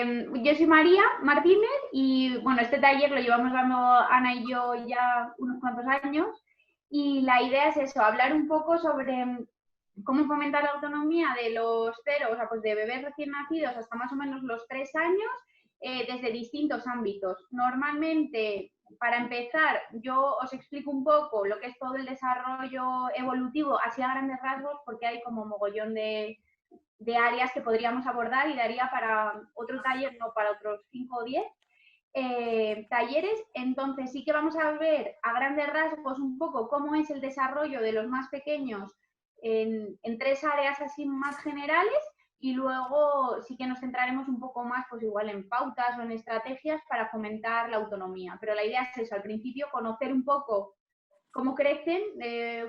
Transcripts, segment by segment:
Yo soy María Martínez y bueno, este taller lo llevamos dando Ana y yo ya unos cuantos años y la idea es eso, hablar un poco sobre cómo fomentar la autonomía de los cero, o sea, pues de bebés recién nacidos hasta más o menos los 3 años desde distintos ámbitos. Normalmente, para empezar, yo os explico un poco lo que es todo el desarrollo evolutivo, así a grandes rasgos, porque hay como mogollón de áreas que podríamos abordar y daría para otro taller, no para otros 5 o 10 talleres. Entonces sí que vamos a ver a grandes rasgos un poco cómo es el desarrollo de los más pequeños en 3 áreas así más generales y luego sí que nos centraremos un poco más pues igual en pautas o en estrategias para fomentar la autonomía. Pero la idea es eso, al principio conocer un poco cómo crecen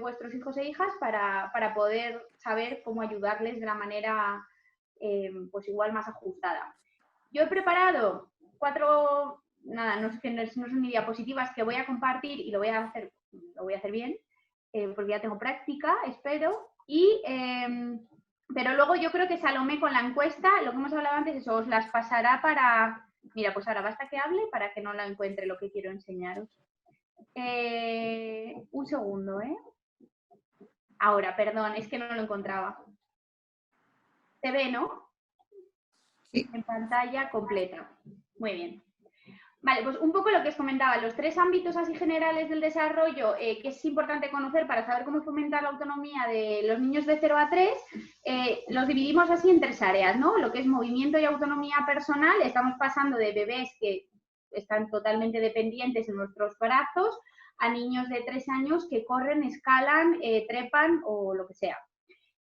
vuestros hijos e hijas para poder saber cómo ayudarles de la manera pues igual más ajustada. Yo he preparado 4, nada, no son ni diapositivas que voy a compartir y lo voy a hacer bien, porque ya tengo práctica, espero, pero luego yo creo que Salomé con la encuesta, lo que hemos hablado antes, eso os las pasará para... Mira, pues ahora basta que hable para que no la encuentre lo que quiero enseñaros. Un segundo, ¿eh? Ahora, perdón, es que no lo encontraba. ¿Se ve, no? Sí. En pantalla completa. Muy bien. Vale, pues un poco lo que os comentaba, los 3 ámbitos así generales del desarrollo que es importante conocer para saber cómo fomentar la autonomía de los niños de 0 a 3, los dividimos así en 3 áreas, ¿no? Lo que es movimiento y autonomía personal, estamos pasando de bebés que están totalmente dependientes en nuestros brazos a niños de 3 años que corren, escalan, trepan o lo que sea.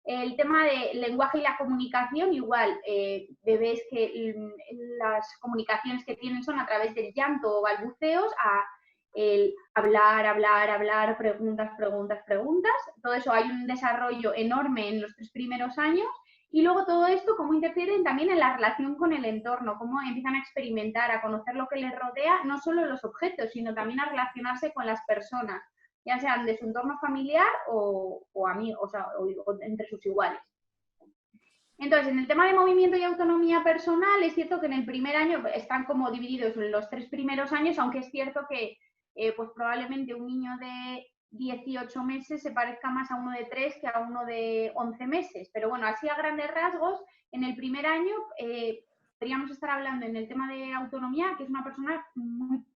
El tema del lenguaje y la comunicación, igual, bebés que las comunicaciones que tienen son a través del llanto o balbuceos, a el hablar, preguntas. Todo eso hay un desarrollo enorme en los 3 primeros años. Y luego todo esto, cómo interfieren también en la relación con el entorno, cómo empiezan a experimentar, a conocer lo que les rodea, no solo los objetos, sino también a relacionarse con las personas, ya sean de su entorno familiar o entre sus iguales. Entonces, en el tema de movimiento y autonomía personal, es cierto que en el primer año están como divididos en los 3 primeros años, aunque es cierto que pues probablemente un niño de 18 meses se parezca más a uno de 3 que a uno de 11 meses. Pero bueno, así a grandes rasgos, en el primer año podríamos estar hablando en el tema de autonomía, que es una persona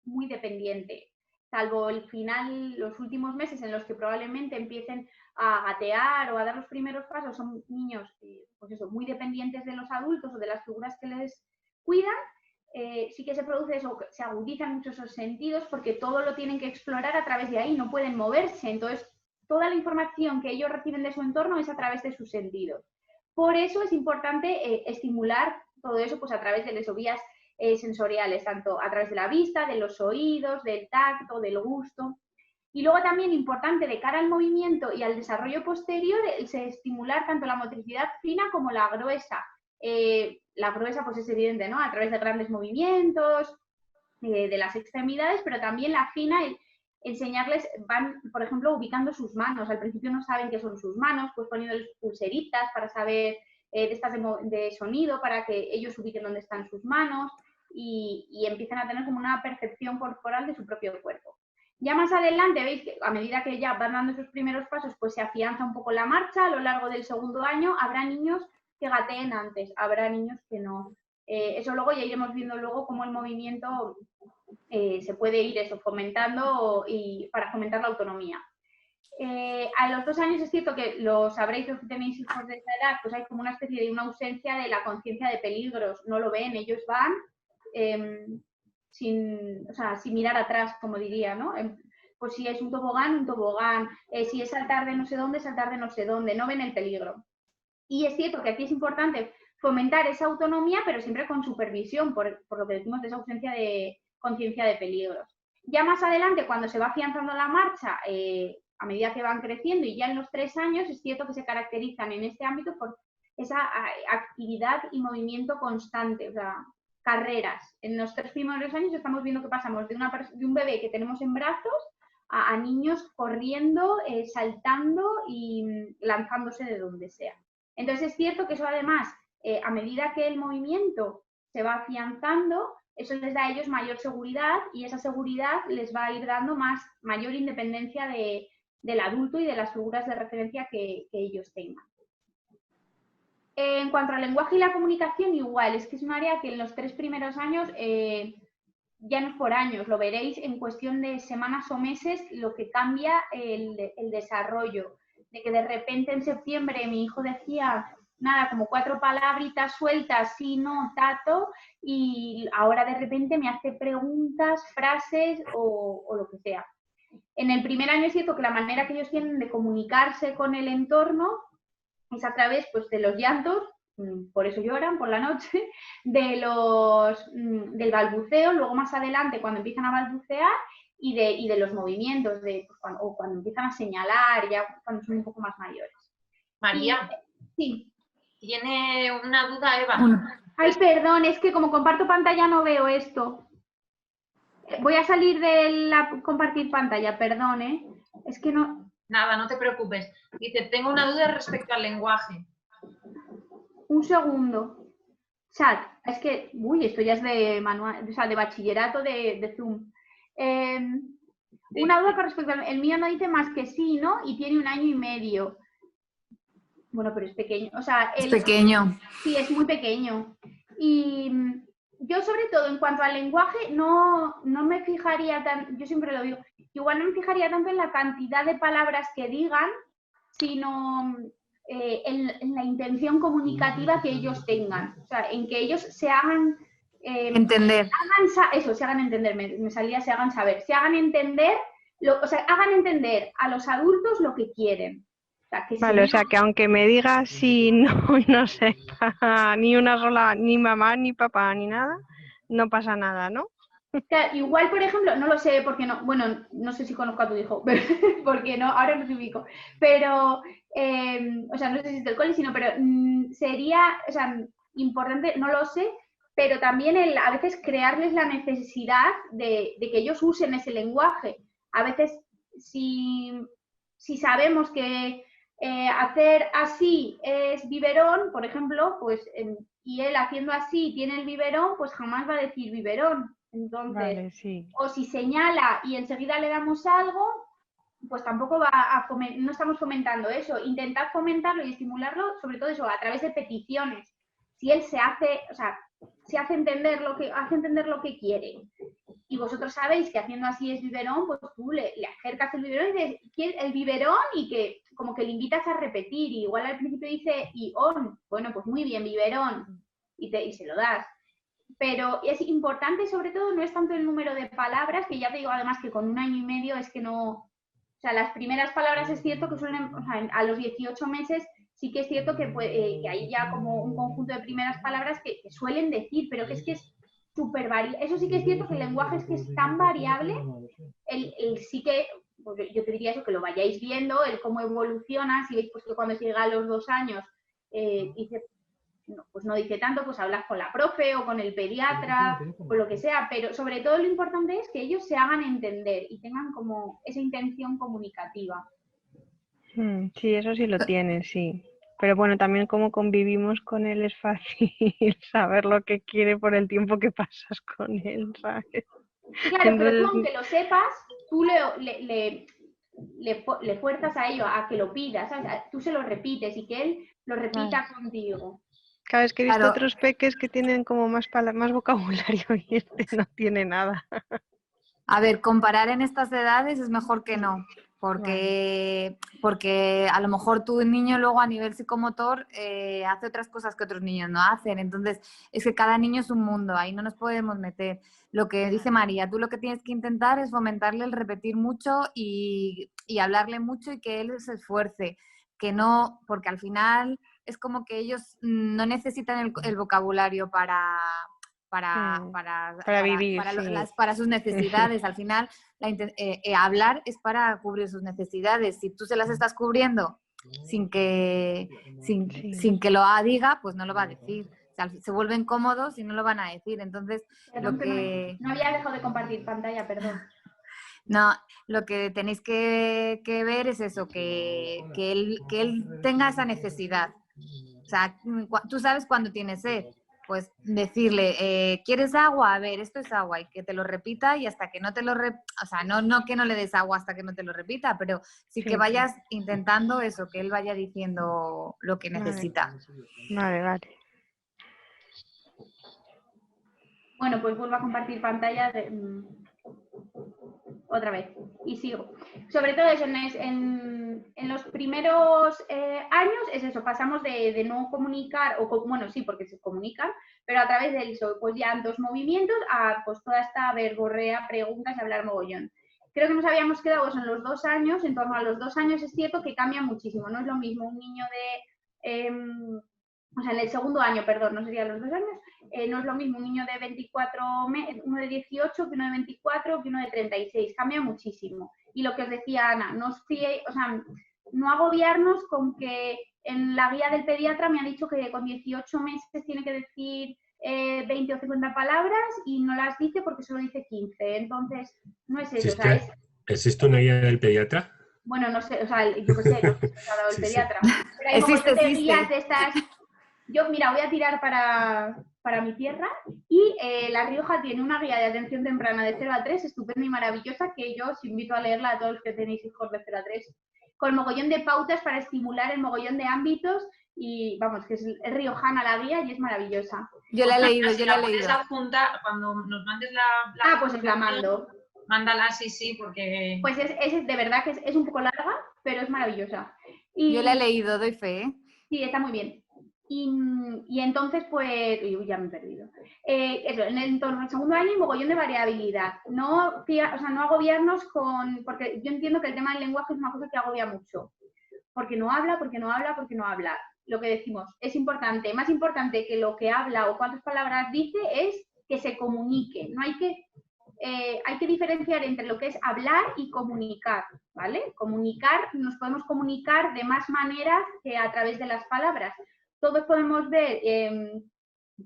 muy dependiente, salvo el final, los últimos meses en los que probablemente empiecen a gatear o a dar los primeros pasos, son niños pues eso, muy dependientes de los adultos o de las figuras que les cuidan. Sí que se produce eso, se agudizan mucho esos sentidos porque todo lo tienen que explorar a través de ahí, no pueden moverse. Entonces, toda la información que ellos reciben de su entorno es a través de sus sentidos. Por eso es importante estimular todo eso pues a través de las vías sensoriales, tanto a través de la vista, de los oídos, del tacto, del gusto. Y luego también importante de cara al movimiento y al desarrollo posterior es estimular tanto la motricidad fina como la gruesa. La gruesa pues es evidente, ¿no? A través de grandes movimientos, de las extremidades, pero también la fina, enseñarles, van, por ejemplo, ubicando sus manos. Al principio no saben qué son sus manos, pues poniéndoles pulseritas para saber de estas de sonido, para que ellos ubiquen dónde están sus manos y empiecen a tener como una percepción corporal de su propio cuerpo. Ya más adelante veis que a medida que ya van dando esos primeros pasos, pues se afianza un poco la marcha. A lo largo del segundo año habrá niños que gateen antes, habrá niños que no. Eso luego ya iremos viendo luego cómo el movimiento se puede ir eso, fomentando y para fomentar la autonomía. A los 2 años es cierto que lo sabréis los que tenéis hijos de esa edad, pues hay como una especie de una ausencia de la conciencia de peligros, no lo ven, ellos van sin mirar atrás, como diría, ¿no? Pues si es un tobogán, si es saltar de no sé dónde, no ven el peligro. Y es cierto que aquí es importante fomentar esa autonomía, pero siempre con supervisión, por lo que decimos de esa ausencia de conciencia de peligros. Ya más adelante, cuando se va afianzando la marcha, a medida que van creciendo y ya en los 3 años, es cierto que se caracterizan en este ámbito por esa actividad y movimiento constante, o sea, carreras. En los 3 primeros años estamos viendo que pasamos de un bebé que tenemos en brazos a niños corriendo, saltando y lanzándose de donde sea. Entonces es cierto que eso además, a medida que el movimiento se va afianzando, eso les da a ellos mayor seguridad y esa seguridad les va a ir dando mayor independencia del adulto y de las figuras de referencia que ellos tengan. En cuanto al lenguaje y la comunicación, igual, es que es un área que en los 3 primeros años, ya no es por años, lo veréis en cuestión de semanas o meses, lo que cambia el desarrollo. De que de repente en septiembre mi hijo decía, nada, como 4 palabritas sueltas, sí, no, tato, y ahora de repente me hace preguntas, frases o lo que sea. En el primer año es cierto que la manera que ellos tienen de comunicarse con el entorno es a través, pues, de los llantos, por eso lloran por la noche, del balbuceo, luego más adelante cuando empiezan a balbucear y de los movimientos, o cuando empiezan a señalar, ya cuando son un poco más mayores. María, sí. Tiene una duda Eva. Ay, perdón, es que como comparto pantalla no veo esto. Voy a salir de compartir pantalla, perdón, ¿eh? Es que no... Nada, no te preocupes. Dice, tengo una duda respecto al lenguaje. Un segundo. Chat, es que, uy, esto ya es de manual, o sea, de bachillerato de Zoom. Una duda con respecto al mío no dice más que sí, ¿no? Y tiene 1 año y medio. Bueno, pero es pequeño. O sea, es pequeño. Sí, es muy pequeño. Y yo, sobre todo, en cuanto al lenguaje, no me fijaría tan, yo siempre lo digo, igual no me fijaría tanto en la cantidad de palabras que digan, sino en la intención comunicativa que ellos tengan. O sea, en que ellos se hagan... entender. Se hagan entender, me salía se hagan saber. Se hagan entender, o sea, hagan entender a los adultos lo que quieren. O sea, que vale, o sea, que aunque me digas si no sepa ni una sola, ni mamá, ni papá, ni nada, no pasa nada, ¿no? Claro, igual, por ejemplo, no lo sé, porque no, bueno, no sé si conozco a tu hijo, porque no, ahora no te ubico, pero, o sea, no sé si es del cole, pero sería, o sea, importante, no lo sé, pero también a veces crearles la necesidad de que ellos usen ese lenguaje. A veces, si sabemos que hacer así es biberón, por ejemplo, pues, y él haciendo así tiene el biberón, pues jamás va a decir biberón. Entonces, vale, sí. O si señala y enseguida le damos algo, pues tampoco no estamos fomentando eso. Intentar fomentarlo y estimularlo, sobre todo eso, a través de peticiones. Si él se hace entender lo que quiere, y vosotros sabéis que haciendo así es biberón, pues tú le acercas el biberón y dices, ¿quieres el biberón? Y que como que le invitas a repetir. Y igual al principio dice, y on, bueno, pues muy bien, biberón, y se lo das. Pero es importante, sobre todo, no es tanto el número de palabras, que ya te digo además que con 1 año y medio es que no... O sea, las primeras palabras es cierto que suelen, o sea, a los 18 meses sí que es cierto que hay ya como un conjunto de primeras palabras que suelen decir, pero que es súper variable. Eso sí que es cierto que el lenguaje es que es tan variable, el sí que, pues yo te diría eso, que lo vayáis viendo, el cómo evoluciona, si veis pues que cuando llega a los 2 años dice... No, pues no dice tanto, pues hablas con la profe o con el pediatra o lo que sea, pero sobre todo lo importante es que ellos se hagan entender y tengan como esa intención comunicativa. Sí, eso sí lo tienen, sí. Pero bueno, también como convivimos con él es fácil saber lo que quiere por el tiempo que pasas con él, ¿sabes? Claro, entonces... pero tú aunque lo sepas, tú le fuerzas a ello, a que lo pidas, ¿sabes? Tú se lo repites y que él lo repita contigo. Cada vez que he visto otros peques que tienen como más vocabulario y este no tiene nada. A ver, comparar en estas edades es mejor que no, porque a lo mejor tu niño luego a nivel psicomotor hace otras cosas que otros niños no hacen. Entonces, es que cada niño es un mundo, ahí no nos podemos meter. Lo que dice María, tú lo que tienes que intentar es fomentarle el repetir mucho y hablarle mucho y que él se esfuerce. Que no, porque al final es como que ellos no necesitan el vocabulario para vivir, para sus necesidades. Al final, hablar es para cubrir sus necesidades. Si tú se las estás cubriendo sin que lo diga, pues no lo va a decir. O sea, se vuelven cómodos y no lo van a decir. Entonces, perdón, no había dejado de compartir pantalla, perdón. No, lo que tenéis que ver es eso, que él tenga esa necesidad. O sea, tú sabes cuándo tiene sed. pues decirle, ¿quieres agua? A ver, esto es agua, y que te lo repita y hasta que no te lo o sea, no que no le des agua hasta que no te lo repita, pero sí Sí, que vayas intentando eso, que él vaya diciendo lo que vale, necesita. vale. Bueno, pues vuelvo a compartir pantalla otra vez y sigo. Sobre todo eso, en los primeros años es eso, pasamos de no comunicar, bueno, sí, porque se comunican, pero a través de eso, pues ya 2 movimientos a pues toda esta verborrea, preguntas y hablar mogollón. Creo que nos habíamos quedado en los 2 años, en torno a los 2 años es cierto que cambia muchísimo, no es lo mismo un niño de... o sea, en el segundo año, perdón, no serían los 2 años, no es lo mismo un niño de 24 meses, uno de 18, que uno de 24, que uno de 36, cambia muchísimo. Y lo que os decía Ana, no agobiarnos con que en la guía del pediatra me ha dicho que con 18 meses tiene que decir 20 o 50 palabras y no las dice porque solo dice 15. Entonces, no es eso. ¿Existe una guía del pediatra? Bueno, no sé, o sea, yo qué sé, no sé si ha dado el pediatra. Pero hay Existe. guías de estas. Yo, mira, voy a tirar para mi tierra y La Rioja tiene una guía de atención temprana de 0 a 3 estupenda y maravillosa que yo os invito a leerla a todos los que tenéis hijos de 0 a 3, con mogollón de pautas para estimular el mogollón de ámbitos y vamos, que es riojana la guía y es maravillosa. Yo la he leído, Si la puedes adjuntar, cuando nos mandes la pues os la mando. Mándala, sí, porque... Pues es de verdad que es un poco larga, pero es maravillosa. Yo la he leído, doy fe, ¿eh? Sí, está muy bien. Y entonces, pues, ya me he perdido. Eso, en el segundo año hay mogollón de variabilidad. No agobiarnos porque yo entiendo que el tema del lenguaje es una cosa que agobia mucho. Porque no habla. Lo que decimos es importante. Más importante que lo que habla o cuántas palabras dice es que se comunique. No hay que diferenciar entre lo que es hablar y comunicar, ¿vale? Nos podemos comunicar de más maneras que a través de las palabras. Todos podemos ver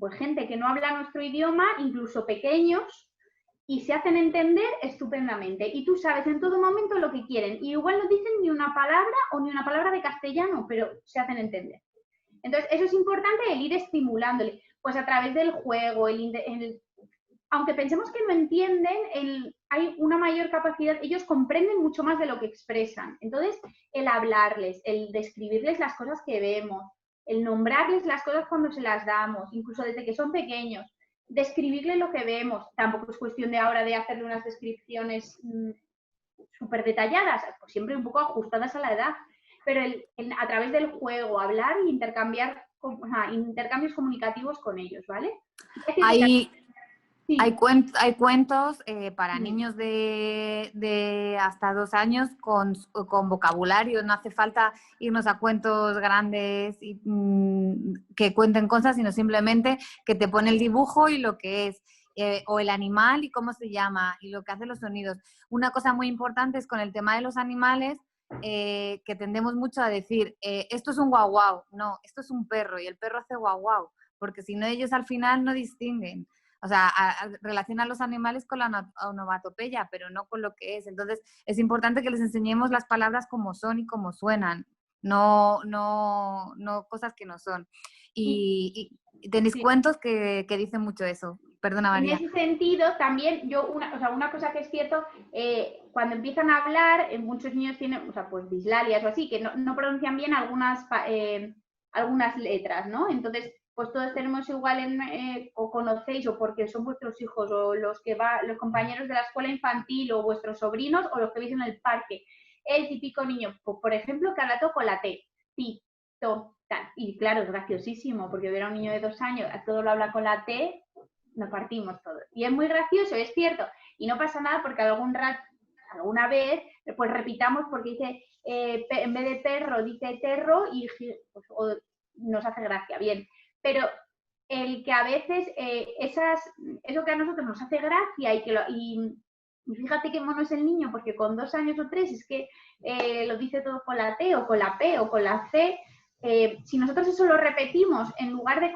pues gente que no habla nuestro idioma, incluso pequeños, y se hacen entender estupendamente. Y tú sabes en todo momento lo que quieren. Y igual no dicen ni una palabra o ni una palabra de castellano, pero se hacen entender. Entonces, eso es importante, el ir estimulándole. Pues a través del juego, aunque pensemos que no entienden, hay una mayor capacidad, ellos comprenden mucho más de lo que expresan. Entonces, el hablarles, el describirles las cosas que vemos, el nombrarles las cosas cuando se las damos, incluso desde que son pequeños, describirles lo que vemos. Tampoco es cuestión de ahora de hacerle unas descripciones súper detalladas, pues siempre un poco ajustadas a la edad, pero a través del juego, hablar e intercambiar intercambios comunicativos con ellos, ¿vale? Hay cuentos para niños de hasta 2 años con vocabulario. No hace falta irnos a cuentos grandes y, que cuenten cosas, sino simplemente que te pone el dibujo y lo que es, o el animal y cómo se llama y lo que hace los sonidos. Una cosa muy importante es con el tema de los animales, que tendemos mucho a decir, esto es un guau guau, no, esto es un perro y el perro hace guau guau, porque si no ellos al final no distinguen. O sea, relacionan los animales con la onomatopeya, pero no con lo que es. Entonces, es importante que les enseñemos las palabras como son y como suenan, no cosas que no son. Y tenéis cuentos que dicen mucho eso. Perdona, María. En ese sentido, también una cosa que es cierto, cuando empiezan a hablar, muchos niños tienen, pues dislalias o así, que no pronuncian bien algunas letras, ¿no? Entonces, pues todos tenemos igual o conocéis, o porque son vuestros hijos, o los compañeros de la escuela infantil, o vuestros sobrinos, o los que veis en el parque. El típico niño, pues, por ejemplo, que habla todo con la T. Ti, to, tal. Y claro, es graciosísimo, porque ver a un niño de 2 años, a todo lo habla con la T, nos partimos todos. Y es muy gracioso, es cierto. Y no pasa nada porque alguna vez, pues repitamos porque dice, en vez de perro, dice terro, y pues, nos hace gracia. Bien. Pero el que a veces eso que a nosotros nos hace gracia y fíjate qué mono es el niño, porque con 2 años o 3 es que lo dice todo con la T o con la P o con la C. Si nosotros eso lo repetimos, en lugar de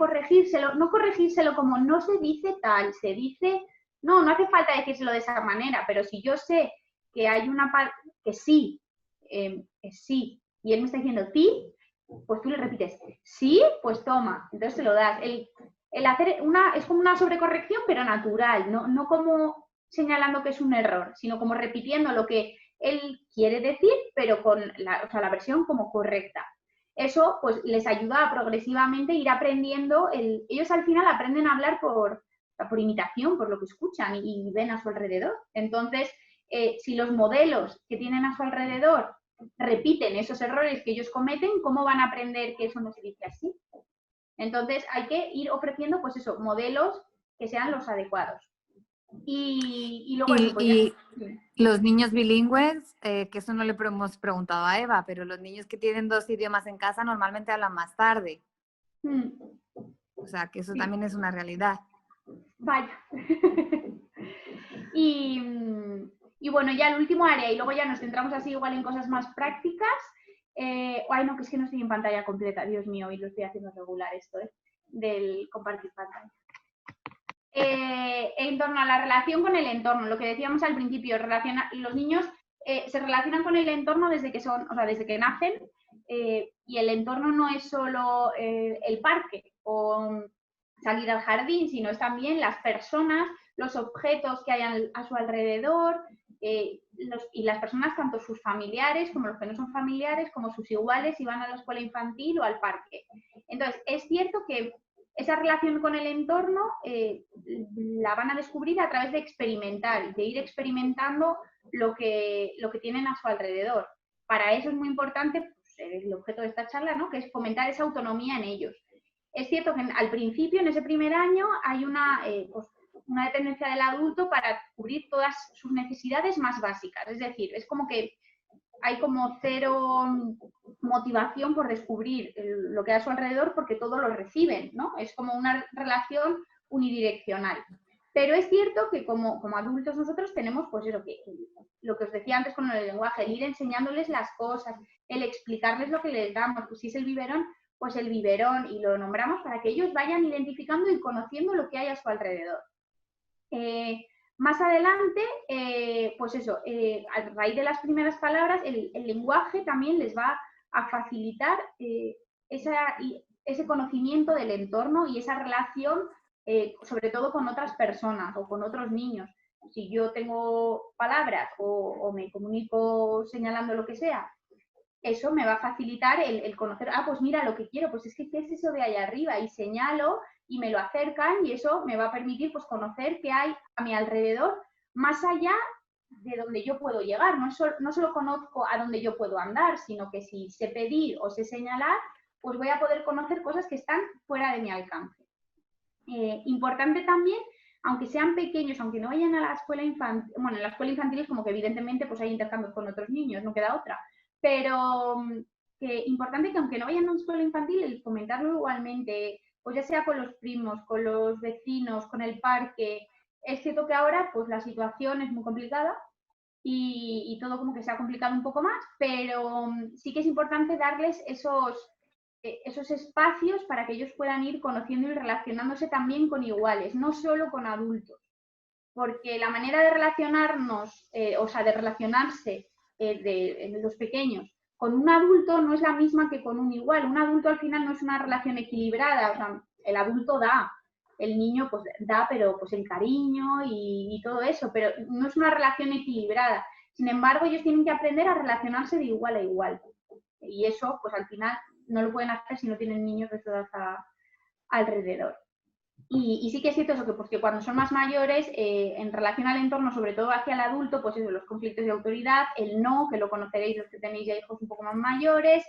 no corregírselo como no se dice tal, se dice, no hace falta decírselo de esa manera, pero si yo sé que hay una parte que sí, sí, y él me está diciendo ti, pues tú le repites, sí, pues toma, entonces se lo das. es como una sobrecorrección, pero natural, no como señalando que es un error, sino como repitiendo lo que él quiere decir, pero con la versión como correcta. Eso pues les ayuda a progresivamente ir aprendiendo, ellos al final aprenden a hablar por imitación, por lo que escuchan y ven a su alrededor. Entonces, si los modelos que tienen a su alrededor repiten esos errores que ellos cometen, ¿cómo van a aprender que eso no se dice así? Entonces, hay que ir ofreciendo, pues eso, modelos que sean los adecuados. Y luego eso, pues Y los niños bilingües, que eso no le hemos preguntado a Eva, pero los niños que tienen 2 idiomas en casa normalmente hablan más tarde. O sea, que eso también es una realidad. Vaya. Y bueno, ya el último área, y luego ya nos centramos así igual en cosas más prácticas. Ay, no, que es que no estoy en pantalla completa, Dios mío, y lo estoy haciendo regular esto, del compartir pantalla. En torno a la relación con el entorno, lo que decíamos al principio, los niños se relacionan con el entorno desde que nacen, y el entorno no es solo el parque o salir al jardín, sino es también las personas, los objetos que hay a su alrededor, y las personas, tanto sus familiares como los que no son familiares, como sus iguales, si van a la escuela infantil o al parque. Entonces, es cierto que esa relación con el entorno la van a descubrir a través de experimentar, de ir experimentando lo que tienen a su alrededor. Para eso es muy importante, pues, el objeto de esta charla, ¿no?, que es fomentar esa autonomía en ellos. Es cierto que al principio, en ese primer año, hay una dependencia del adulto para cubrir todas sus necesidades más básicas. Es decir, es como que hay como cero motivación por descubrir lo que hay a su alrededor porque todo lo reciben, ¿no? Es como una relación unidireccional. Pero es cierto que como adultos nosotros tenemos, pues eso, lo que os decía antes con el lenguaje, el ir enseñándoles las cosas, el explicarles lo que les damos. Pues si es el biberón, pues el biberón, y lo nombramos para que ellos vayan identificando y conociendo lo que hay a su alrededor. Más adelante, pues eso, a raíz de las primeras palabras, el lenguaje también les va a facilitar ese conocimiento del entorno y esa relación, sobre todo con otras personas o con otros niños. Si yo tengo palabras o me comunico señalando lo que sea, eso me va a facilitar el conocer, pues mira lo que quiero, pues es que ¿qué es eso de allá arriba? Y señalo y me lo acercan y eso me va a permitir pues conocer qué hay a mi alrededor más allá de donde yo puedo llegar. No solo conozco a dónde yo puedo andar, sino que si sé pedir o sé señalar, pues voy a poder conocer cosas que están fuera de mi alcance. Importante también, aunque sean pequeños, aunque no vayan a la escuela infantil, bueno, en la escuela infantil es como que evidentemente pues hay intercambios con otros niños, no queda otra, pero importante que aunque no vayan a una escuela infantil, el fomentarlo igualmente, pues ya sea con los primos, con los vecinos, con el parque. Es cierto que ahora pues la situación es muy complicada y todo como que se ha complicado un poco más, pero sí que es importante darles esos espacios para que ellos puedan ir conociendo y relacionándose también con iguales, no solo con adultos. Porque la manera de relacionarnos, de relacionarse de los pequeños con un adulto no es la misma que con un igual. Un adulto al final no es una relación equilibrada, o sea, el adulto da, el niño pues da, pero pues el cariño y todo eso, pero no es una relación equilibrada. Sin embargo, ellos tienen que aprender a relacionarse de igual a igual. Y eso, pues al final, no lo pueden hacer si no tienen niños de su edad alrededor. Y sí que es cierto eso, que porque cuando son más mayores, en relación al entorno, sobre todo hacia el adulto, pues eso, los conflictos de autoridad, el no, que lo conoceréis los que tenéis ya hijos un poco más mayores,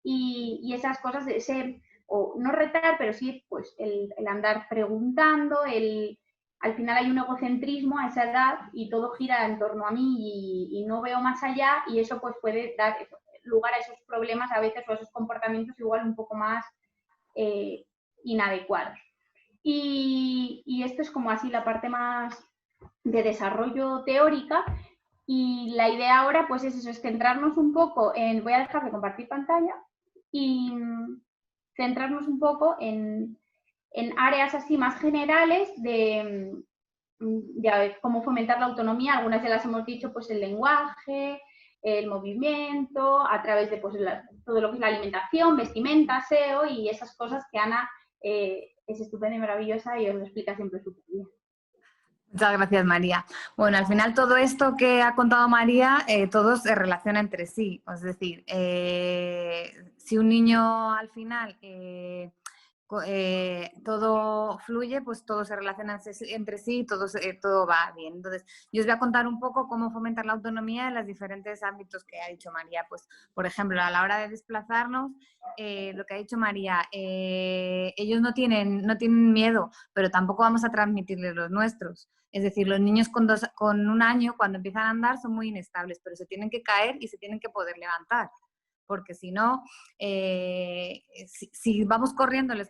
y esas cosas de ser, o no retar, pero sí pues el andar preguntando, al final hay un egocentrismo a esa edad y todo gira en torno a mí y no veo más allá, y eso pues puede dar lugar a esos problemas a veces o a esos comportamientos igual un poco más inadecuados. Y esto es como así la parte más de desarrollo teórica, y la idea ahora pues es eso, es centrarnos un poco en, voy a dejar de compartir pantalla y centrarnos un poco en áreas así más generales de cómo fomentar la autonomía. Algunas de las hemos dicho, pues el lenguaje, el movimiento, a través de pues, todo lo que es la alimentación, vestimenta, aseo y esas cosas que Ana es estupenda y maravillosa y os lo explica siempre súper bien. Muchas gracias, María. Bueno, al final todo esto que ha contado María, todo se relaciona entre sí. Es decir, si un niño al final todo fluye, pues todo se relaciona entre sí, todo va bien. Entonces, yo os voy a contar un poco cómo fomentar la autonomía en los diferentes ámbitos que ha dicho María. Pues, por ejemplo, a la hora de desplazarnos, lo que ha dicho María, ellos no tienen miedo, pero tampoco vamos a transmitirles los nuestros. Es decir, los niños con 1 año, cuando empiezan a andar, son muy inestables, pero se tienen que caer y se tienen que poder levantar. Porque si no, si vamos corriendo, es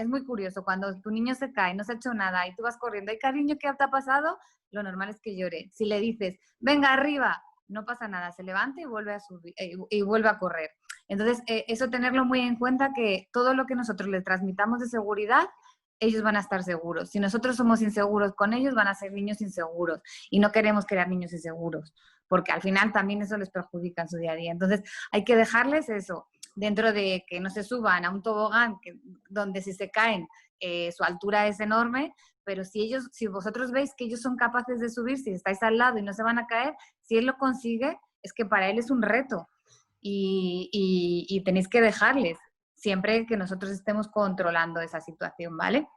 muy curioso, cuando tu niño se cae, no se ha hecho nada y tú vas corriendo, ¿ay, cariño, qué te ha pasado? Lo normal es que llore. Si le dices, venga arriba, no pasa nada, se levanta y vuelve a subir, y vuelve a correr. Entonces, eso tenerlo muy en cuenta, que todo lo que nosotros les transmitamos de seguridad, ellos van a estar seguros. Si nosotros somos inseguros con ellos, van a ser niños inseguros. Y no queremos crear niños inseguros, porque al final también eso les perjudica en su día a día. Entonces, hay que dejarles eso, dentro de que no se suban a un tobogán donde si se caen, su altura es enorme, pero si vosotros veis que ellos son capaces de subir, si estáis al lado y no se van a caer, si él lo consigue, es que para él es un reto. Y tenéis que dejarles, siempre que nosotros estemos controlando esa situación, ¿vale?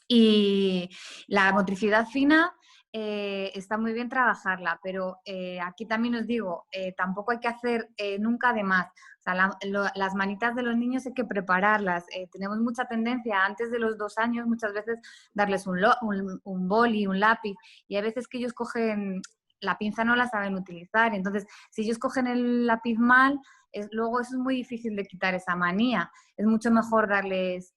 Y la motricidad fina está muy bien trabajarla, pero aquí también os digo, tampoco hay que hacer nunca de más. O sea, las manitas de los niños hay que prepararlas. Tenemos mucha tendencia antes de los 2 años muchas veces darles un boli, un lápiz, y hay veces que ellos cogen la pinza, no la saben utilizar. Entonces, si ellos cogen el lápiz mal, luego eso es muy difícil de quitar esa manía. Es mucho mejor darles,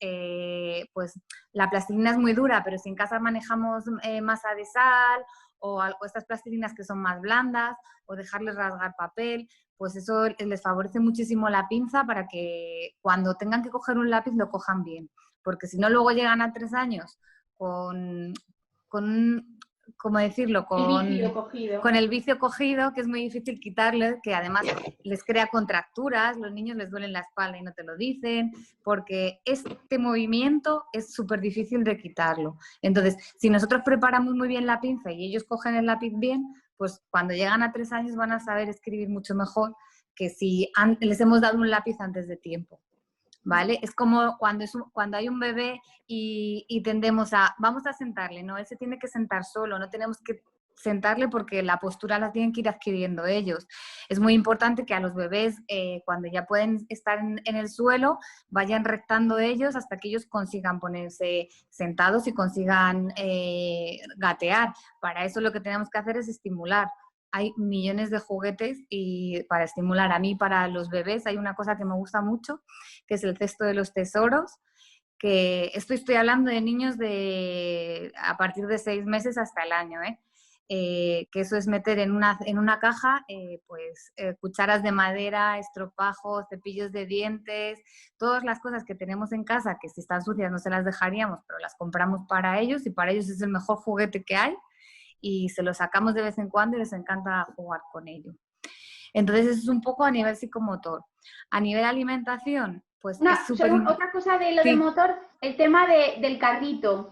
pues la plastilina es muy dura, pero si en casa manejamos masa de sal o estas plastilinas que son más blandas, o dejarles rasgar papel, pues eso les favorece muchísimo la pinza para que cuando tengan que coger un lápiz lo cojan bien. Porque si no, luego llegan a 3 años con ¿cómo decirlo? Con el vicio cogido, que es muy difícil quitarle, que además les crea contracturas, los niños les duele la espalda y no te lo dicen, porque este movimiento es súper difícil de quitarlo. Entonces, si nosotros preparamos muy bien la pinza y ellos cogen el lápiz bien, pues cuando llegan a 3 años van a saber escribir mucho mejor que si les hemos dado un lápiz antes de tiempo. ¿Vale? Es como cuando hay un bebé y tendemos vamos a sentarle, ¿no? Él se tiene que sentar solo, no tenemos que sentarle porque la postura la tienen que ir adquiriendo ellos. Es muy importante que a los bebés, cuando ya pueden estar en el suelo, vayan rectando ellos hasta que ellos consigan ponerse sentados y consigan gatear. Para eso lo que tenemos que hacer es estimular. Hay millones de juguetes y para estimular. A mí, para los bebés, hay una cosa que me gusta mucho, que es el cesto de los tesoros, que estoy hablando de niños a partir de 6 meses hasta el año, que eso es meter en una caja cucharas de madera, estropajos, cepillos de dientes, todas las cosas que tenemos en casa, que si están sucias no se las dejaríamos, pero las compramos para ellos y para ellos es el mejor juguete que hay. Y se lo sacamos de vez en cuando y les encanta jugar con ello. Entonces, eso es un poco a nivel psicomotor. A nivel alimentación, pues es súper... Otra cosa de lo de motor, el tema del carrito.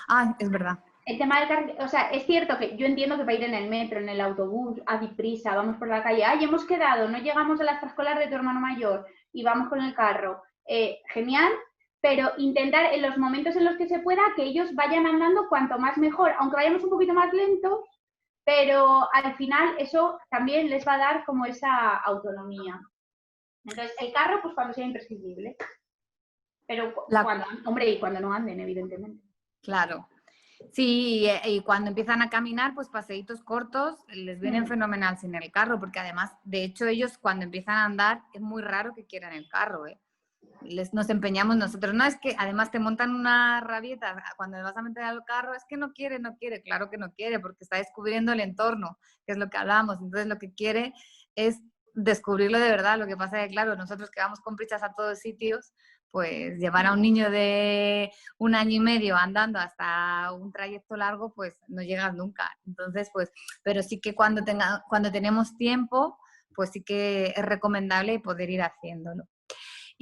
Ah, es verdad. El tema del carrito, o sea, es cierto que yo entiendo que para ir en el metro, en el autobús, a deprisa, vamos por la calle, ¡ay, hemos quedado! No llegamos a la extraescolar de tu hermano mayor y vamos con el carro. Genial. Pero intentar en los momentos en los que se pueda que ellos vayan andando cuanto más mejor, aunque vayamos un poquito más lentos, pero al final eso también les va a dar como esa autonomía. Entonces, el carro, pues cuando sea imprescindible. Pero cuando no anden, evidentemente. Claro. Sí, y cuando empiezan a caminar, pues paseitos cortos les vienen fenomenal sin el carro, porque además, de hecho, ellos cuando empiezan a andar es muy raro que quieran el carro, nos empeñamos nosotros. No, es que además te montan una rabieta cuando le vas a meter al carro, es que no quiere, claro que no quiere, porque está descubriendo el entorno, que es lo que hablábamos. Entonces lo que quiere es descubrirlo de verdad. Lo que pasa es que, claro, nosotros que vamos con prisas a todos sitios, pues llevar a un niño de 1 año y medio andando hasta un trayecto largo, pues no llegas nunca. Entonces, pues, pero sí que cuando tenemos tiempo, pues sí que es recomendable poder ir haciéndolo.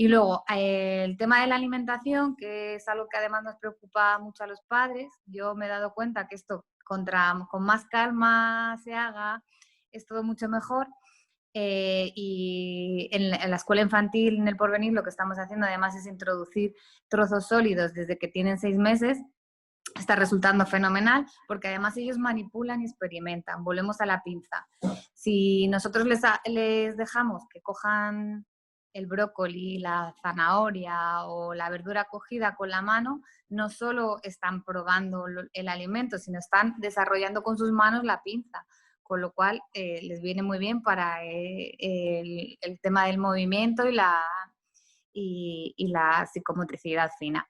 Y luego, el tema de la alimentación, que es algo que además nos preocupa mucho a los padres. Yo me he dado cuenta que esto, con más calma se haga, es todo mucho mejor. Y en la escuela infantil, en el Porvenir, lo que estamos haciendo además es introducir trozos sólidos desde que tienen 6 meses. Está resultando fenomenal porque además ellos manipulan y experimentan. Volvemos a la pinza. Si nosotros les dejamos que cojan el brócoli, la zanahoria o la verdura cogida con la mano, no solo están probando el alimento, sino están desarrollando con sus manos la pinza, con lo cual les viene muy bien para el tema del movimiento y la psicomotricidad fina.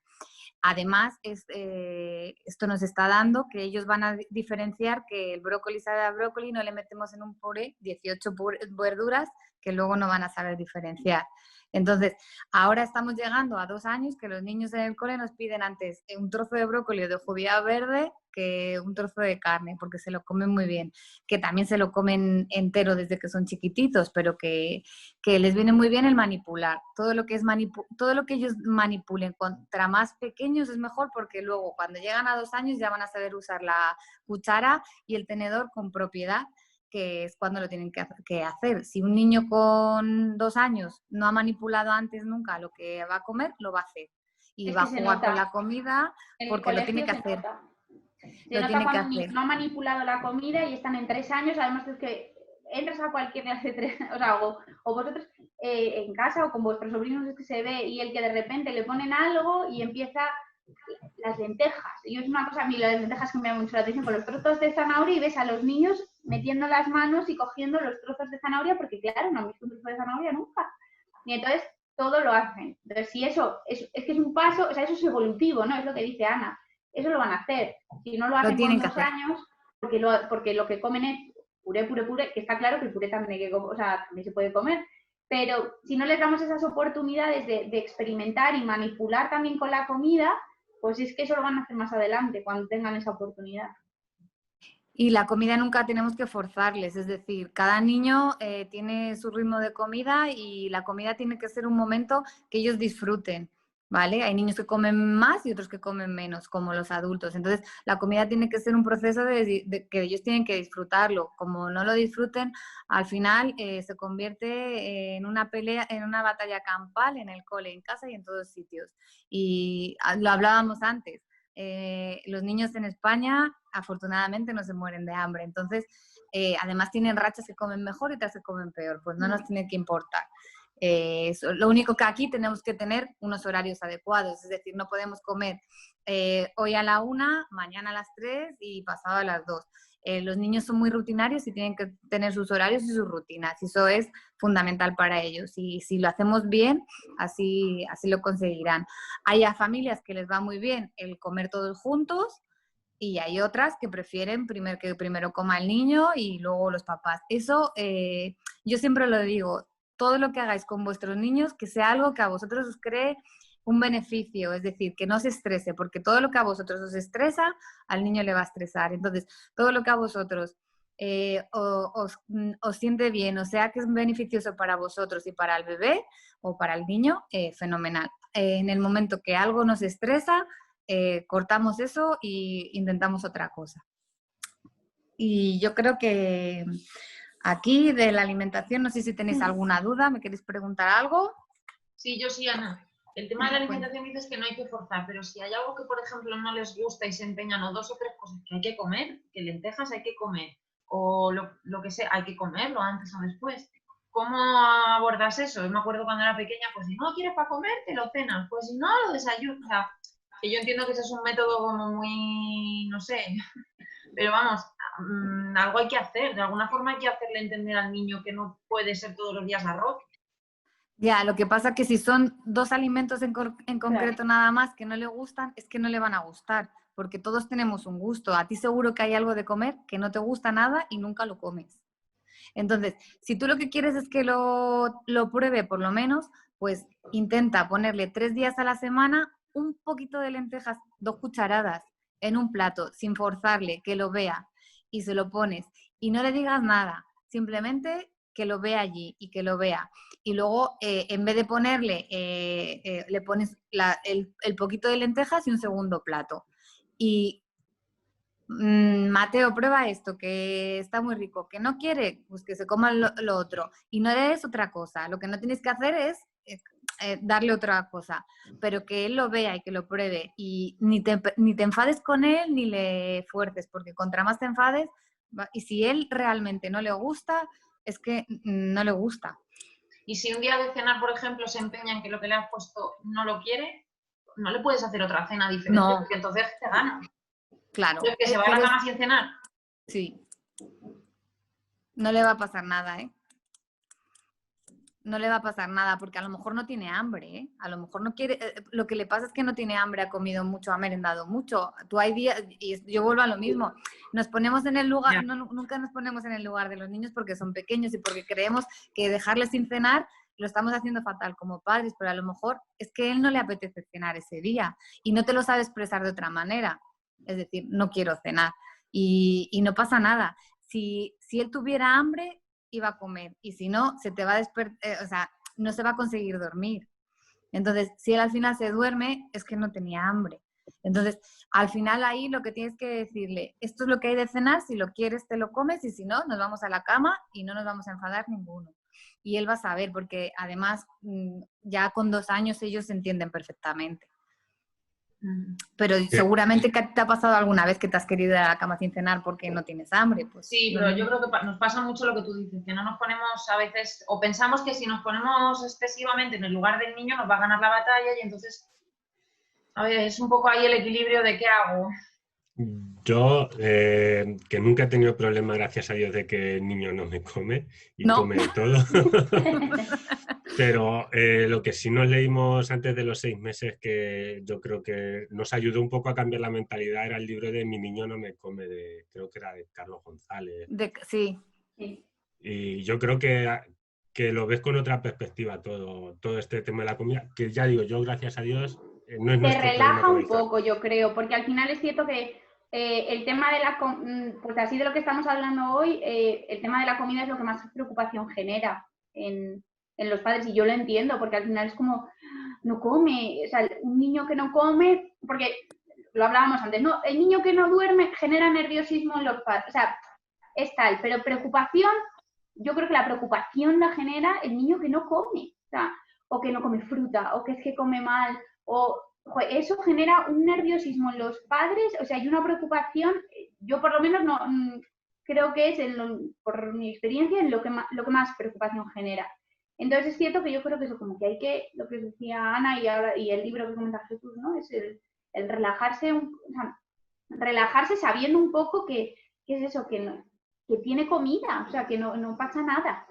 Además, esto nos está dando que ellos van a diferenciar que el brócoli sabe a brócoli, no le metemos en un puré 18 verduras que luego no van a saber diferenciar. Entonces, ahora estamos llegando a 2 años que los niños en el cole nos piden antes un trozo de brócoli o de judía verde que un trozo de carne, porque se lo comen muy bien, que también se lo comen entero desde que son chiquititos, pero que les viene muy bien el manipular. Todo lo que ellos manipulen contra más pequeños es mejor, porque luego cuando llegan a 2 años ya van a saber usar la cuchara y el tenedor con propiedad, que es cuando lo tienen que hacer. Si un niño con 2 años no ha manipulado antes nunca lo que va a comer, lo va a hacer. Y va a jugar con la comida porque lo tiene que hacer. Se nota cuando un niño no ha manipulado la comida y están en 3 años, además es que entras a cualquier clase de 3, o sea, o vosotros en casa o con vuestros sobrinos es que se ve, y el que de repente le ponen algo y empieza las lentejas. Y es una cosa, a mí las lentejas que me llama mucho la atención con los trozos de zanahoria, y ves a los niños metiendo las manos y cogiendo los trozos de zanahoria, porque claro, no han visto un trozo de zanahoria nunca. Y entonces todo lo hacen. Entonces, si eso es que es un paso, o sea, eso es evolutivo, ¿no? Es lo que dice Ana. Eso lo van a hacer. Si no lo hacen con 2 años, porque lo que comen es puré, que está claro que el puré también hay que comer, o sea, también se puede comer. Pero si no les damos esas oportunidades de experimentar y manipular también con la comida, pues es que eso lo van a hacer más adelante, cuando tengan esa oportunidad. Y la comida nunca tenemos que forzarles, es decir, cada niño tiene su ritmo de comida y la comida tiene que ser un momento que ellos disfruten, ¿vale? Hay niños que comen más y otros que comen menos, como los adultos. Entonces, la comida tiene que ser un proceso de que ellos tienen que disfrutarlo. Como no lo disfruten, al final se convierte en una pelea, en una batalla campal en el cole, en casa y en todos sitios. Y lo hablábamos antes. Los niños en España afortunadamente no se mueren de hambre, entonces además tienen rachas que comen mejor y otras que comen peor, pues no nos tiene que importar. Lo único que aquí tenemos que tener unos horarios adecuados, es decir, no podemos comer hoy a la 1, mañana a las 3 y pasado a las 2. Los niños son muy rutinarios y tienen que tener sus horarios y sus rutinas, y eso es fundamental para ellos, y si lo hacemos bien, así lo conseguirán. Hay a familias que les va muy bien el comer todos juntos, y hay otras que prefieren que primero coma el niño y luego los papás. Eso, yo siempre lo digo, todo lo que hagáis con vuestros niños, que sea algo que a vosotros os cree un beneficio, es decir, que no se estrese, porque todo lo que a vosotros os estresa, al niño le va a estresar. Entonces, todo lo que a vosotros os siente bien, o sea que es beneficioso para vosotros y para el bebé o para el niño, fenomenal. En el momento que algo nos estresa, cortamos eso e intentamos otra cosa. Y yo creo que aquí de la alimentación, no sé si tenéis alguna duda, ¿me queréis preguntar algo? Sí, yo sí, Ana. El tema de la alimentación dices que no hay que forzar, pero si hay algo que, por ejemplo, no les gusta y se empeñan, o 2 o 3 cosas que hay que comer, que lentejas hay que comer, o lo que sea, hay que comerlo antes o después. ¿Cómo abordas eso? Yo me acuerdo cuando era pequeña, pues si no quieres para comer, te lo cenas, pues si no, lo desayunas. O sea, que yo entiendo que ese es un método como muy, no sé, pero vamos, algo hay que hacer, de alguna forma hay que hacerle entender al niño que no puede ser todos los días arroz. Ya, lo que pasa es que si son 2 alimentos en concreto nada más que no le gustan, es que no le van a gustar, porque todos tenemos un gusto. A ti seguro que hay algo de comer que no te gusta nada y nunca lo comes. Entonces, si tú lo que quieres es que lo pruebe por lo menos, pues intenta ponerle 3 días a la semana un poquito de lentejas, 2 cucharadas en un plato, sin forzarle, que lo vea, y se lo pones. Y no le digas nada, simplemente que lo vea allí y que lo vea. Y luego, en vez de ponerle, le pones el poquito de lentejas y un segundo plato. Y Mateo, prueba esto, que está muy rico. ¿Que no quiere? Pues que se coma lo otro. Y no le des otra cosa. Lo que no tienes que hacer es darle otra cosa, pero que él lo vea y que lo pruebe. Y ni te enfades con él ni le fuerces, porque contra más te enfades, y si él realmente no le gusta, es que no le gusta. Y si un día de cenar, por ejemplo, se empeña en que lo que le has puesto no lo quiere, no le puedes hacer otra cena diferente, No. porque entonces te gana. Claro. ¿Es que se va a la cama sin cenar? Sí. No le va a pasar nada, ¿eh? No le va a pasar nada, porque a lo mejor no tiene hambre, ¿eh? A lo mejor no quiere, lo que le pasa es que no tiene hambre, ha comido mucho, ha merendado mucho. Tú hay días, y yo vuelvo a lo mismo, nos ponemos en el lugar, nunca nos ponemos en el lugar de los niños porque son pequeños y porque creemos que dejarles sin cenar lo estamos haciendo fatal como padres, pero a lo mejor es que a él no le apetece cenar ese día y no te lo sabe expresar de otra manera. Es decir, no quiero cenar y no pasa nada. Si él tuviera hambre, iba a comer y si no, se te va a despertar, o sea, no se va a conseguir dormir. Entonces, si él al final se duerme, es que no tenía hambre. Entonces, al final ahí lo que tienes que decirle, esto es lo que hay de cenar, si lo quieres te lo comes y si no, nos vamos a la cama y no nos vamos a enfadar ninguno. Y él va a saber, porque además ya con 2 años ellos se entienden perfectamente. Pero seguramente que te ha pasado alguna vez que te has querido ir a la cama sin cenar porque no tienes hambre. Pues, sí, pero yo creo que nos pasa mucho lo que tú dices, que no nos ponemos a veces, o pensamos que si nos ponemos excesivamente en el lugar del niño nos va a ganar la batalla y entonces, a ver, es un poco ahí el equilibrio de qué hago. Yo, que nunca he tenido problema, gracias a Dios, de que el niño no me come y No. come de todo. Pero lo que sí nos leímos antes de los 6 meses, que yo creo que nos ayudó un poco a cambiar la mentalidad, era el libro de Mi niño no me come, creo que era de Carlos González. Sí. Y yo creo que lo ves con otra perspectiva todo este tema de la comida, que ya digo, yo gracias a Dios no es nuestro Te relaja problema un poco, yo creo, porque al final es cierto que el tema de pues así de lo que estamos hablando hoy, el tema de la comida es lo que más preocupación genera en los padres, y yo lo entiendo, porque al final es como, no come, o sea, un niño que no come, porque lo hablábamos antes, ¿no? El niño que no duerme genera nerviosismo en los padres, o sea, es tal, pero preocupación, yo creo que la preocupación la genera el niño que no come, o sea, o que no come fruta, o que es que come mal, o eso genera un nerviosismo en los padres, o sea, hay una preocupación, yo por lo menos no creo que es, por mi experiencia, en lo que más preocupación genera. Entonces es cierto que yo creo que eso, como que hay que, lo que decía Ana y el libro que comenta Jesús, ¿no? Es el relajarse, o sea, relajarse sabiendo un poco que es eso, que tiene comida, o sea, que no pasa nada.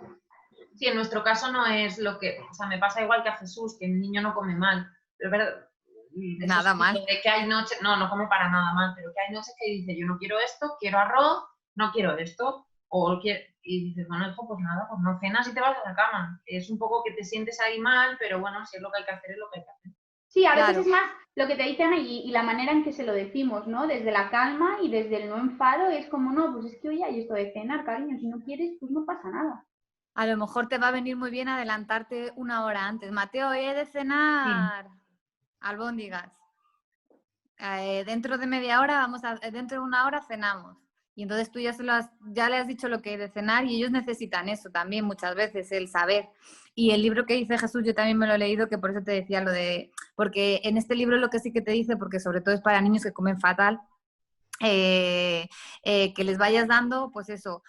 Sí, en nuestro caso no es lo que, o sea, me pasa igual que a Jesús, que el niño no come mal, pero es verdad, nada mal. De que hay noches, no come para nada mal, pero que hay noches que dice, yo no quiero esto, quiero arroz, no quiero esto, y dices, bueno, hijo, pues nada, pues no cenas y te vas a la cama. Es un poco que te sientes ahí mal, pero bueno, si es lo que hay que hacer, es lo que hay que hacer. Sí, a veces es más lo que te dice Ana y la manera en que se lo decimos, ¿no? Desde la calma y desde el no enfado, es como, no, pues es que hoy hay esto de cenar, cariño, si no quieres, pues no pasa nada. A lo mejor te va a venir muy bien adelantarte 1 hora antes. Mateo, hoy he de cenar albóndigas. Dentro de media hora, dentro de 1 hora cenamos. Y entonces tú ya le has dicho lo que hay de cenar y ellos necesitan eso también muchas veces, el saber. Y el libro que dice Jesús, yo también me lo he leído, que por eso te decía lo de... Porque en este libro lo que sí que te dice, porque sobre todo es para niños que comen fatal, que les vayas dando, pues eso,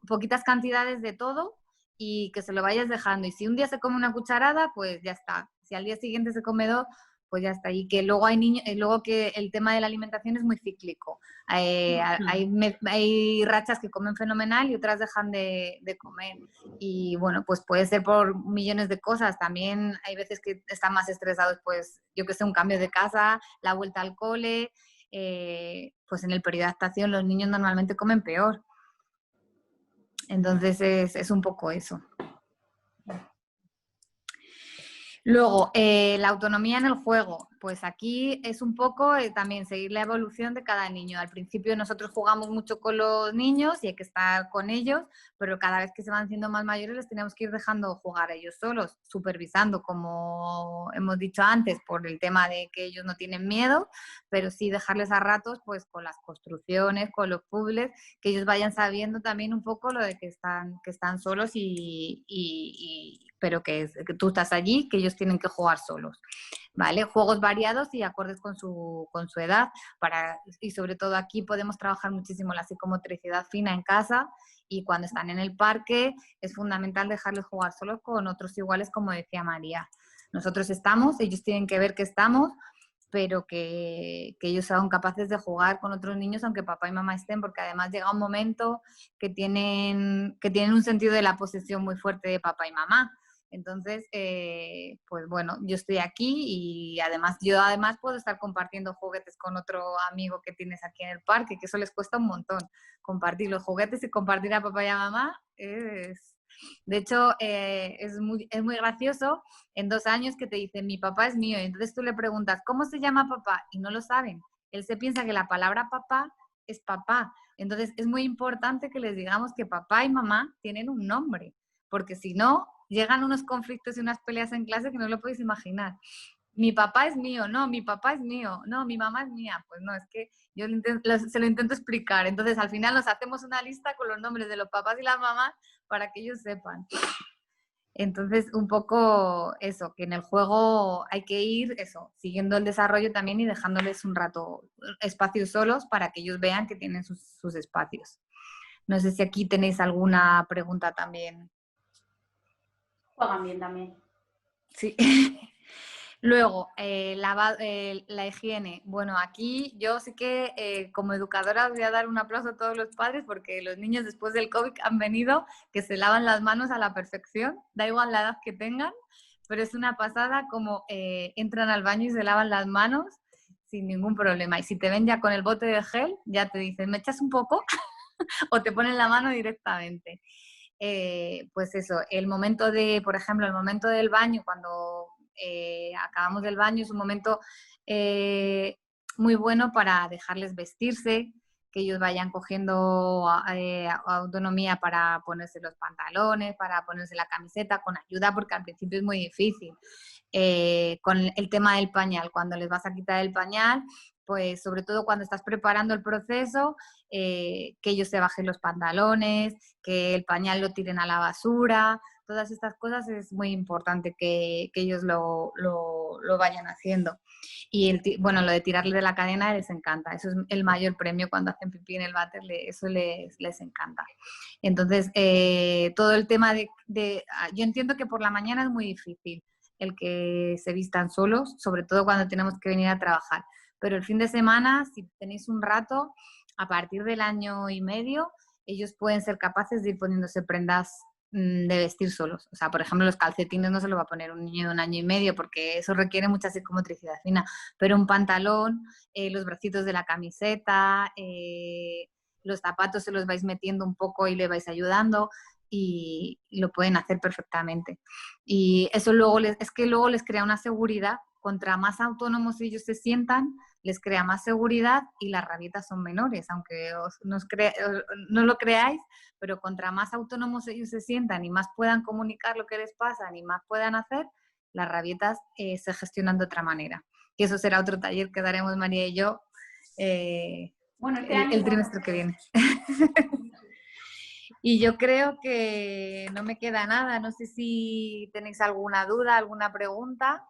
poquitas cantidades de todo y que se lo vayas dejando. Y si un día se come una cucharada, pues ya está. Si al día siguiente se come 2, pues ya está. Y que luego hay niños, luego que el tema de la alimentación es muy cíclico. Hay rachas que comen fenomenal y otras dejan de comer. Y bueno, pues puede ser por millones de cosas. También hay veces que están más estresados, pues yo que sé, un cambio de casa, la vuelta al cole. Pues en el periodo de adaptación los niños normalmente comen peor. Entonces es un poco eso. Luego, la autonomía en el juego. Pues aquí es un poco también seguir la evolución de cada niño. Al principio nosotros jugamos mucho con los niños y hay que estar con ellos, pero cada vez que se van siendo más mayores les tenemos que ir dejando jugar ellos solos, supervisando, como hemos dicho antes, por el tema de que ellos no tienen miedo, pero sí dejarles a ratos pues con las construcciones, con los puzzles, que ellos vayan sabiendo también un poco lo de que están solos pero que tú estás allí, que ellos tienen que jugar solos. ¿Vale? Juegos variados y acordes con su edad. Y sobre todo aquí podemos trabajar muchísimo la psicomotricidad fina en casa, y cuando están en el parque es fundamental dejarles jugar solos con otros iguales, como decía María. Nosotros estamos, ellos tienen que ver que estamos, pero que ellos sean capaces de jugar con otros niños aunque papá y mamá estén, porque además llega un momento que tienen un sentido de la posesión muy fuerte de papá y mamá. Entonces, pues bueno, yo estoy aquí y además puedo estar compartiendo juguetes con otro amigo que tienes aquí en el parque, que eso les cuesta un montón. Compartir los juguetes y compartir a papá y a mamá de hecho, es muy gracioso en 2 años que te dicen, mi papá es mío, y entonces tú le preguntas, ¿cómo se llama papá? Y no lo saben. Él se piensa que la palabra papá es papá. Entonces, es muy importante que les digamos que papá y mamá tienen un nombre, porque si no, llegan unos conflictos y unas peleas en clase que no lo podéis imaginar. Mi papá es mío, no, mi papá es mío, no, mi mamá es mía. Pues no, es que yo se lo intento explicar. Entonces, al final nos hacemos una lista con los nombres de los papás y las mamás para que ellos sepan. Entonces, un poco eso, que en el juego hay que ir, siguiendo el desarrollo también y dejándoles un rato espacios solos para que ellos vean que tienen sus espacios. No sé si aquí tenéis alguna pregunta también. Juegan bien también. Sí. Luego, la higiene. Bueno, aquí yo sí que como educadora voy a dar un aplauso a todos los padres, porque los niños después del COVID han venido que se lavan las manos a la perfección, da igual la edad que tengan, pero es una pasada como entran al baño y se lavan las manos sin ningún problema. Y si te ven ya con el bote de gel, ya te dicen, ¿me echas un poco? O te ponen la mano directamente. Pues eso, por ejemplo, el momento del baño, cuando acabamos del baño, es un momento muy bueno para dejarles vestirse, que ellos vayan cogiendo autonomía para ponerse los pantalones, para ponerse la camiseta, con ayuda, porque al principio es muy difícil. Con el tema del pañal, cuando les vas a quitar el pañal, pues sobre todo cuando estás preparando el proceso, que ellos se bajen los pantalones, que el pañal lo tiren a la basura, todas estas cosas es muy importante que ellos lo vayan haciendo. Y lo de tirarle de la cadena les encanta, eso es el mayor premio cuando hacen pipí en el váter, eso les encanta. Entonces, todo el tema yo entiendo que por la mañana es muy difícil el que se vistan solos, sobre todo cuando tenemos que venir a trabajar. Pero el fin de semana, si tenéis un rato, a partir del 1 año y medio, ellos pueden ser capaces de ir poniéndose prendas de vestir solos. O sea, por ejemplo, los calcetines no se los va a poner un niño de 1 año y medio porque eso requiere mucha psicomotricidad fina, pero un pantalón, los bracitos de la camiseta, los zapatos se los vais metiendo un poco y le vais ayudando y lo pueden hacer perfectamente. Y eso luego les crea una seguridad. Contra más autónomos ellos se sientan, les crea más seguridad y las rabietas son menores, aunque no lo creáis, pero contra más autónomos ellos se sientan y más puedan comunicar lo que les pasa y más puedan hacer, las rabietas se gestionan de otra manera. Y eso será otro taller que daremos María y yo el trimestre que viene. Y yo creo que no me queda nada, no sé si tenéis alguna duda, alguna pregunta.